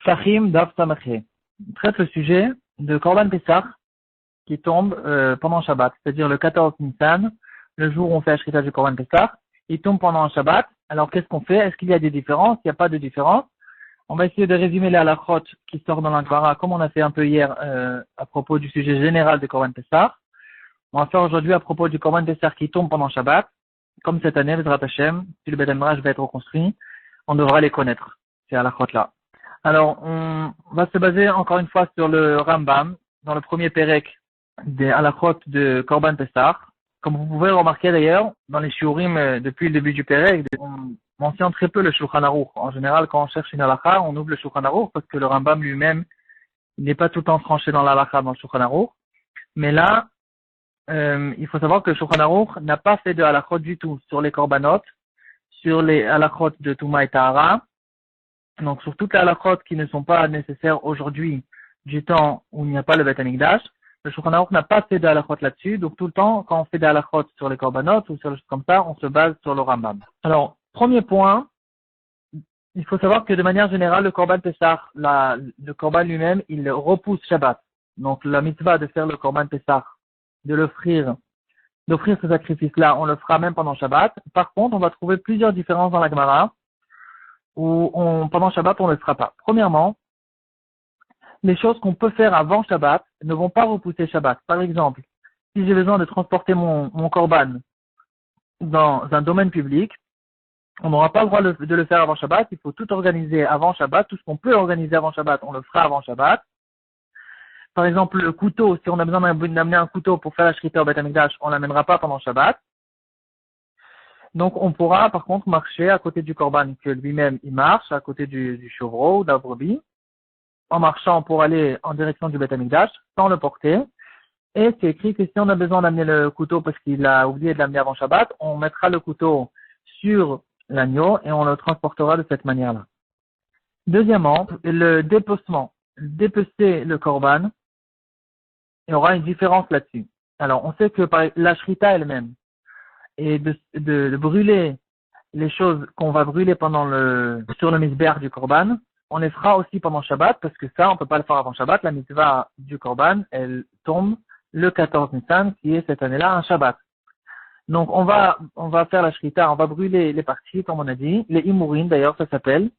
Sahim Daf Samachet traite le sujet de Korban Pessah qui tombe pendant Shabbat, c'est-à-dire le 14 Nissan, le jour où on fait la shrita du Korban Pessah, il tombe pendant un Shabbat. Alors qu'est-ce qu'on fait? Est-ce qu'il y a des différences? Il n'y a pas de différence. On va essayer de résumer les halachot qui sortent dans l'Agmara, comme on a fait un peu hier à propos du sujet général du Korban Pessah. On va faire aujourd'hui à propos du Korban Pessah qui tombe pendant Shabbat. Comme cette année, Bezrat Hashem, si le Beit HaMidrash va être reconstruit, on devra les connaître, ces halachot-là. Alors, on va se baser encore une fois sur le Rambam, dans le premier Pérek des halachot de Korban Pessah. Comme vous pouvez remarquer d'ailleurs, dans les shiurim depuis le début du Pérek, on mentionne très peu le Shulchan Aruch. En général, quand on cherche une halakha, on ouvre le Shulchan Aruch parce que le Rambam lui-même, il n'est pas tout le temps tranché dans l'halakha dans le Shulchan Aruch. Mais là, il faut savoir que le Shulchan Aruch n'a pas fait de halachot du tout sur les korbanot, sur les halachot de Touma et Tahara. Donc, sur toutes les halachot qui ne sont pas nécessaires aujourd'hui, du temps où il n'y a pas le Beit HaMikdash, le Shulchan Aruch n'a pas fait de halachot là-dessus. Donc, tout le temps, quand on fait des halachot sur les korbanot ou sur les choses comme ça, on se base sur le Rambam. Alors, premier point, il faut savoir que de manière générale, le Korban Pessah, le Korban lui-même, il repousse Shabbat. Donc, la mitzvah de faire le Korban Pessah, d'offrir ce sacrifice-là, on le fera même pendant Shabbat. Par contre, on va trouver plusieurs différences dans la Gemara où pendant Shabbat, on ne le fera pas. Premièrement, les choses qu'on peut faire avant Shabbat ne vont pas repousser Shabbat. Par exemple, si j'ai besoin de transporter mon Korban dans un domaine public, on n'aura pas le droit de le faire avant Shabbat. Il faut tout organiser avant Shabbat. Tout ce qu'on peut organiser avant Shabbat, on le fera avant Shabbat. Par exemple, le couteau, si on a besoin d'amener un couteau pour faire la shrita au Beit HaMikdash, on l'amènera pas pendant Shabbat. Donc, on pourra, par contre, marcher à côté du Korban que lui-même, il marche, à côté du chevreau ou d'Avrobi, en marchant pour aller en direction du Beit HaMikdash, sans le porter. Et c'est écrit que si on a besoin d'amener le couteau parce qu'il a oublié de l'amener avant Shabbat, on mettra le couteau sur l'agneau et on le transportera de cette manière-là. Deuxièmement, le dépecement. Dépecer le Korban, il y aura une différence là-dessus. Alors, on sait que par la shrita elle-même, et de brûler les choses qu'on va brûler sur le misbéach du Korban, on les fera aussi pendant Shabbat, parce que ça, on peut pas le faire avant Shabbat. La mitzvah du Korban, elle tombe le 14 Nissan, qui est cette année-là un Shabbat. Donc, on va faire la shrita, on va brûler les parties, comme on a dit, les imourin, d'ailleurs, ça s'appelle.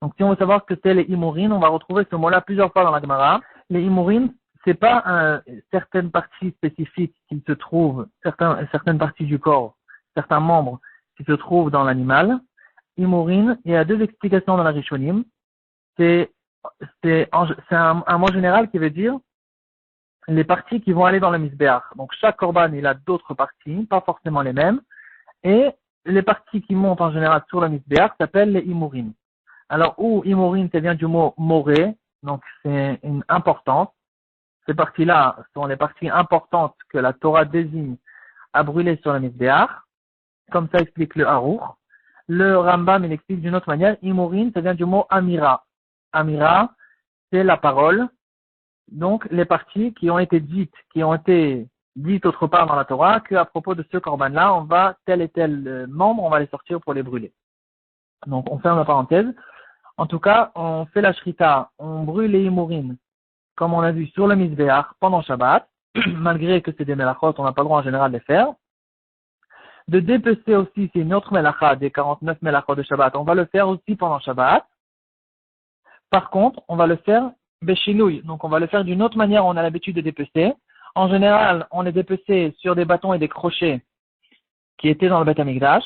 Donc, si on veut savoir ce que c'est les imourin, on va retrouver ce mot-là plusieurs fois dans la Gemara. Les imourin, c'est pas certaines parties spécifiques qui se trouvent, certaines parties du corps, certains membres qui se trouvent dans l'animal. Imourin, il y a deux explications dans la Rishonim. C'est un mot général qui veut dire les parties qui vont aller dans le misbéach. Donc, chaque korban, il a d'autres parties, pas forcément les mêmes. Et les parties qui montent en général sur le misbéach s'appellent les imourin. Alors, imourin, ça vient du mot moré, donc c'est une importance. Ces parties-là sont les parties importantes que la Torah désigne à brûler sur le misbéach. Comme ça explique le Aruch. Le Rambam, il explique d'une autre manière. Imourin, ça vient du mot amira. Amira, c'est la parole. Donc, les parties qui ont été dites autre part dans la Torah, qu'à propos de ce korban-là, tel et tel membre, on va les sortir pour les brûler. Donc, on ferme la parenthèse. En tout cas, on fait la shrita, on brûle les imourin, comme on a vu sur le misbéach pendant Shabbat, malgré que c'est des melachot, on n'a pas le droit en général de les faire. De dépecer aussi, c'est une autre melacha, des 49 melachot de Shabbat, on va le faire aussi pendant Shabbat. Par contre, on va le faire beshinouy, donc on va le faire d'une autre manière, on a l'habitude de dépecer. En général, on les dépeçait sur des bâtons et des crochets qui étaient dans le Beit HaMikdash.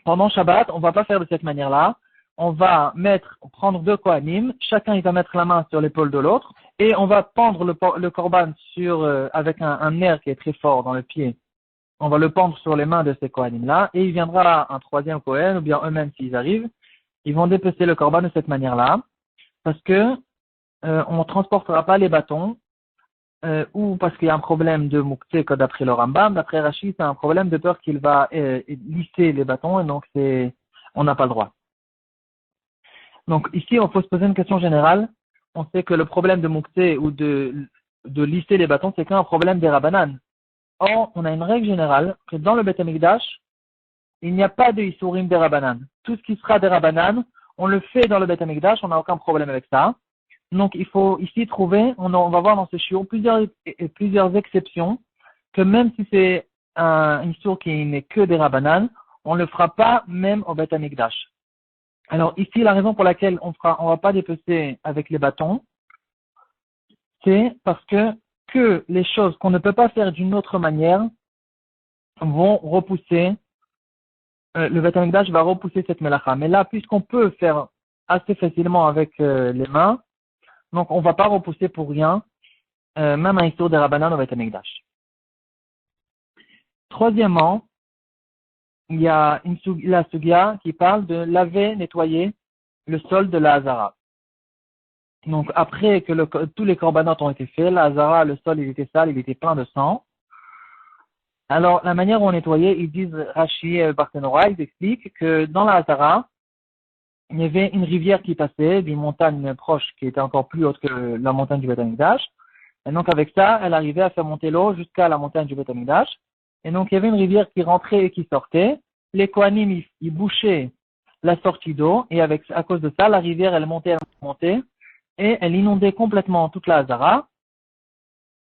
Pendant Shabbat, on va pas faire de cette manière-là. On va prendre deux kohanim, chacun il va mettre la main sur l'épaule de l'autre, et on va pendre le korban avec un nerf qui est très fort dans le pied. On va le pendre sur les mains de ces kohanim-là, et il viendra un troisième kohen, ou bien eux-mêmes s'ils arrivent, ils vont dépecer le korban de cette manière-là, parce que on ne transportera pas les bâtons, ou parce qu'il y a un problème de mouktsé d'après le Rambam, d'après Rashi, c'est un problème de peur qu'il va lisser les bâtons, et donc on n'a pas le droit. Donc ici, on peut se poser une question générale. On sait que le problème de mouktsé ou de lisser les bâtons, c'est qu'un problème des Rabbanan. Or, on a une règle générale que dans le Beit HaMikdash, il n'y a pas de Issourim des Rabbanan. Tout ce qui sera des Rabbanan, on le fait dans le Beth Amikdash, on n'a aucun problème avec ça. Donc, il faut ici trouver, on va voir dans ce shiur plusieurs exceptions, que même si c'est une source qui n'est que des Rabbanan, on ne le fera pas même au Beth Amikdash. Alors ici, la raison pour laquelle on va pas dépecer avec les bâtons, c'est parce que les choses qu'on ne peut pas faire d'une autre manière vont repousser, le Beth Amikdash va repousser cette melacha. Mais là, puisqu'on peut faire assez facilement avec les mains, donc on va pas repousser pour rien, même un histoire des Rabbanan au Beth Amikdash. Troisièmement, il y a la sugya qui parle de laver, nettoyer le sol de la Hazara. Donc, après que tous les corbanotes ont été faits, la Hazara, le sol, il était sale, il était plein de sang. Alors, la manière où on nettoyait, ils disent, Rashi et Barthénora, ils expliquent que dans la Hazara, il y avait une rivière qui passait d'une montagne proche qui était encore plus haute que la montagne du Beth Amikdash. Et donc, avec ça, elle arrivait à faire monter l'eau jusqu'à la montagne du Beth Amikdash. Et donc, il y avait une rivière qui rentrait et qui sortait. Les Kohanim, ils bouchaient la sortie d'eau. Et à cause de ça, la rivière, elle montait. Et elle inondait complètement toute la Hazara.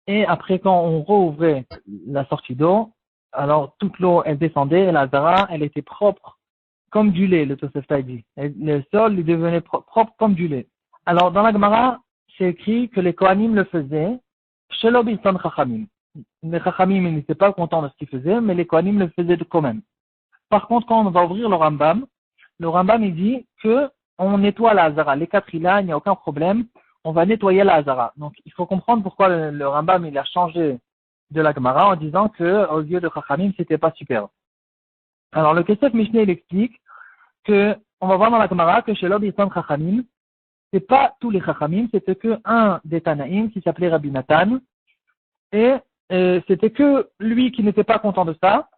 Et après, quand on rouvrait la sortie d'eau, alors toute l'eau, elle descendait. Et la Hazara, elle était propre comme du lait, le Tosefta dit. Et le sol, il devenait propre comme du lait. Alors, dans la Gemara, c'est écrit que les Kohanim le faisaient. Shelo Bilton Chachamim. Les Chachamim n'étaient pas contents de ce qu'ils faisaient, mais les Kohanim le faisaient quand même. Par contre, quand on va ouvrir le Rambam il dit que on nettoie la Hazara. Les 4 ilahs, il n'y a aucun problème. On va nettoyer la Hazara. Donc, il faut comprendre pourquoi le Rambam il a changé de la Gemara en disant que aux yeux de Chachamim, c'était pas super. Alors, le Kesef Mishneh, il explique que on va voir dans la Gemara que chez l'Obistan Chachamim, c'est pas tous les Chachamim, c'était que un des Tanaïm qui s'appelait Rabbi Nathan. Et c'était que lui qui n'était pas content de ça,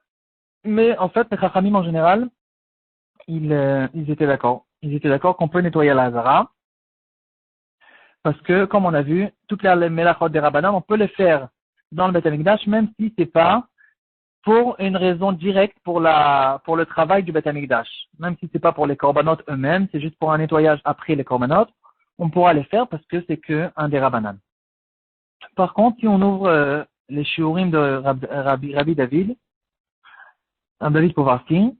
mais en fait, les Chachamim en général, ils étaient d'accord. Ils étaient d'accord qu'on peut nettoyer la Hazara, parce que, comme on a vu, toutes les Melachot des Rabbanan, on peut les faire dans le Beth Amikdash, même si c'est pas pour une raison directe pour le travail du Beth Amikdash. Même si c'est pas pour les Korbanot eux-mêmes, c'est juste pour un nettoyage après les Korbanot, on pourra les faire parce que c'est que un des Rabbanan. Par contre, si on ouvre les shiurim de Rabbi David Povarsky,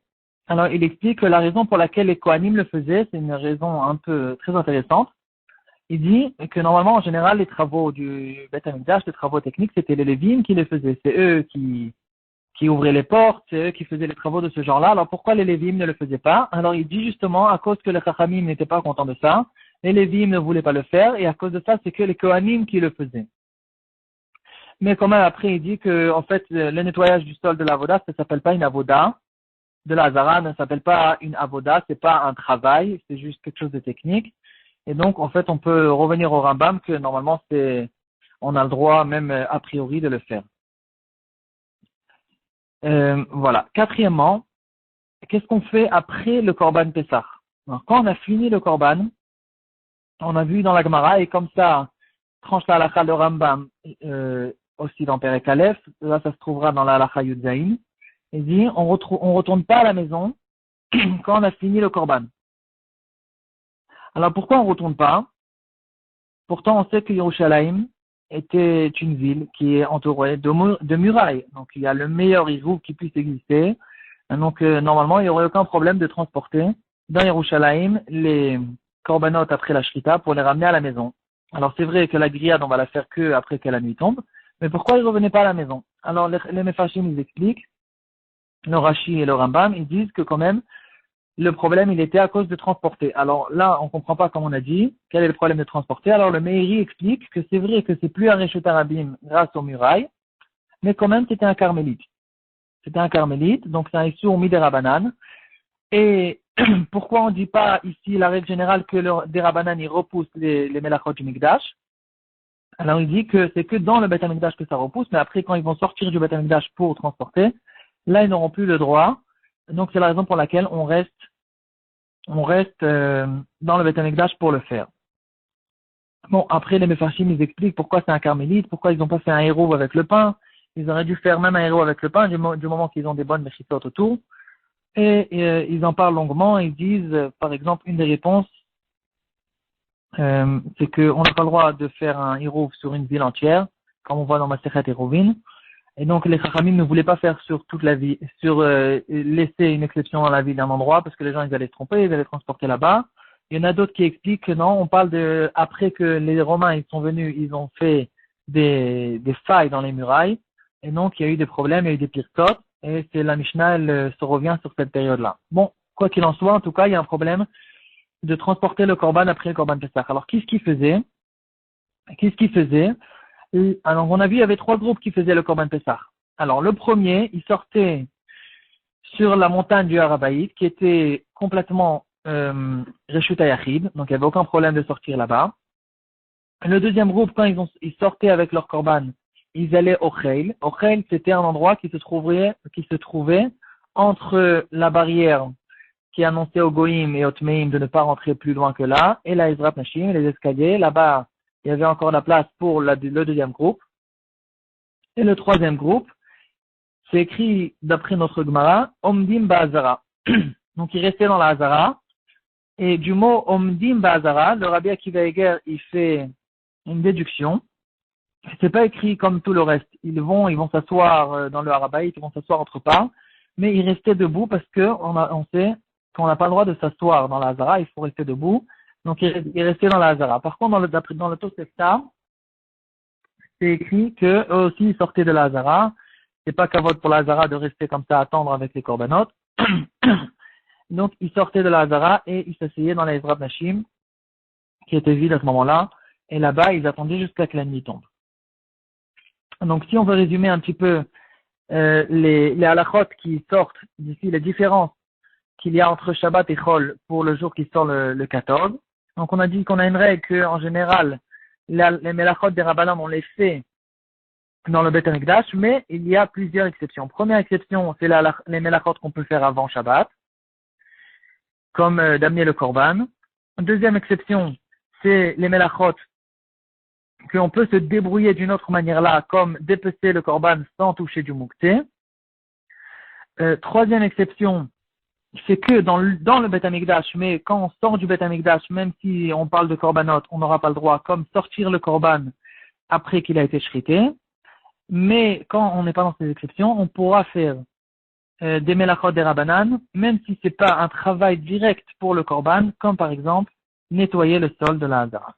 alors il explique que la raison pour laquelle les Kohanim le faisaient, c'est une raison un peu très intéressante. Il dit que normalement, en général, les travaux du Beth Amikdash, les travaux techniques, c'était les Lévim qui les faisaient. C'est eux qui ouvraient les portes, c'est eux qui faisaient les travaux de ce genre-là. Alors pourquoi les Lévim ne le faisaient pas? Alors il dit justement à cause que les Chachamim n'étaient pas contents de ça, les Lévim ne voulaient pas le faire, et à cause de ça, c'est que les Kohanim qui le faisaient. Mais quand même, après, il dit que, en fait, le nettoyage du sol de l'avoda, ça s'appelle pas une avoda. De la Hazara ne s'appelle pas une avoda, c'est pas un travail, c'est juste quelque chose de technique. Et donc, en fait, on peut revenir au Rambam que normalement, on a le droit, même a priori, de le faire. Voilà. Quatrièmement, qu'est-ce qu'on fait après le Korban Pessah? Alors, quand on a fini le Korban, on a vu dans la Gemara, et comme ça, tranche la halakha de Rambam, aussi dans Perek Aleph, là ça se trouvera dans la halakha Yud Zayin, il dit on retourne pas à la maison quand on a fini le Korban. Alors pourquoi on retourne pas? Pourtant on sait que Yerushalayim était une ville qui est entourée de murailles, donc il y a le meilleur Isrouf qui puisse exister, donc normalement il n'y aurait aucun problème de transporter dans Yerushalayim les Korbanot après la Shrita pour les ramener à la maison. Alors c'est vrai que la grillade on va la faire que après que la nuit tombe, mais pourquoi ils ne revenaient pas à la maison? Alors les Mefarshim ils expliquent, le Rashi et le Rambam ils disent que quand même le problème il était à cause de transporter. Alors là on comprend pas comme on a dit quel est le problème de transporter. Alors le Meiri explique que c'est vrai que c'est plus un Reshut Harabim grâce aux murailles, mais quand même c'était un carmélite. C'était un carmélite, donc c'est un Issur Midei Rabbanan. Et pourquoi on ne dit pas ici la règle générale que des Rabbanan ils repoussent les Melachot du Mikdash? Alors il dit que c'est que dans le Beth Amikdash que ça repousse, mais après quand ils vont sortir du Beth Amikdash pour transporter, là ils n'auront plus le droit. Donc c'est la raison pour laquelle on reste dans le Beth Amikdash pour le faire. Bon, après les Mefarshim ils expliquent pourquoi c'est un carmélite, pourquoi ils n'ont pas fait un héros avec le pain. Ils auraient dû faire même un héros avec le pain du moment qu'ils ont des bonnes méchisotes autour. ils en parlent longuement. Ils disent, par exemple, une des réponses, c'est qu'on n'a pas le droit de faire un hirouf sur une ville entière, comme on voit dans Masechet Eruvin. Et donc, les Chachamim ne voulaient pas faire sur toute la ville, laisser une exception dans la ville d'un endroit, parce que les gens, ils allaient se tromper, ils allaient transporter là-bas. Il y en a d'autres qui expliquent que non, on parle après que les Romains, ils sont venus, ils ont fait des failles dans les murailles. Et donc, il y a eu des problèmes, il y a eu des pirtotes. Et c'est la Mishnah, elle se revient sur cette période-là. Bon, quoi qu'il en soit, en tout cas, il y a un problème de transporter le Corban après le Corban Pessah. Alors, qu'est-ce qu'ils faisaient? Alors, on a vu, il y avait 3 groupes qui faisaient le Corban Pessah. Alors, le premier, il sortait sur la montagne du Harabaït, qui était complètement Reshut Hayachid, donc il n'y avait aucun problème de sortir là-bas. Le deuxième groupe, quand ils sortaient avec leur Corban, ils allaient au Cheil. Au Cheil, c'était un endroit qui se trouvait entre la barrière qui annonçait aux Goïm et aux Tmeim de ne pas rentrer plus loin que là, et la Ezrat Nashim, les escaliers. Là-bas, il y avait encore la place pour le deuxième groupe. Et le troisième groupe, c'est écrit d'après notre Gemara, Omdim Ba'azara. Donc, il restait dans la Hazara. Et du mot Omdim Ba'azara, le Rabbi Akiva Eger, il fait une déduction. C'est pas écrit comme tout le reste. Ils vont s'asseoir dans le Harabaït, ils vont s'asseoir entre pas. Mais ils restaient debout parce que on sait qu'on n'a pas le droit de s'asseoir dans la Hazara, il faut rester debout. Donc, il restait dans la Hazara. Par contre, dans le Tosefta, c'est écrit que eux aussi, ils sortaient de la Hazara. C'est pas kavod pour la Hazara de rester comme ça à attendre avec les corbanotes. Donc, ils sortaient de la Hazara et ils s'asseyaient dans la Ezrat Nashim, qui était vide à ce moment-là. Et là-bas, ils attendaient jusqu'à que la nuit tombe. Donc, si on veut résumer un petit peu les halachot qui sortent d'ici, les différences qu'il y a entre Shabbat et Chol pour le jour qui sort le 14. Donc, on a dit qu'on a une règle qu'en général, les melachot des Rabbanan, on les fait dans le Beth Amikdash, mais il y a plusieurs exceptions. Première exception, c'est les melachot qu'on peut faire avant Shabbat, comme d'amener le Korban. Deuxième exception, c'est les melachot qu'on peut se débrouiller d'une autre manière là, comme dépecer le Korban sans toucher du Moukté. Troisième exception, c'est que dans le Beth Amikdash, mais quand on sort du Beth Amikdash, même si on parle de Korbanot, on n'aura pas le droit, comme sortir le Korban après qu'il a été shrité. Mais quand on n'est pas dans ces exceptions, on pourra faire des melachot des Rabbanan, même si c'est pas un travail direct pour le Korban, comme par exemple nettoyer le sol de la Hazara.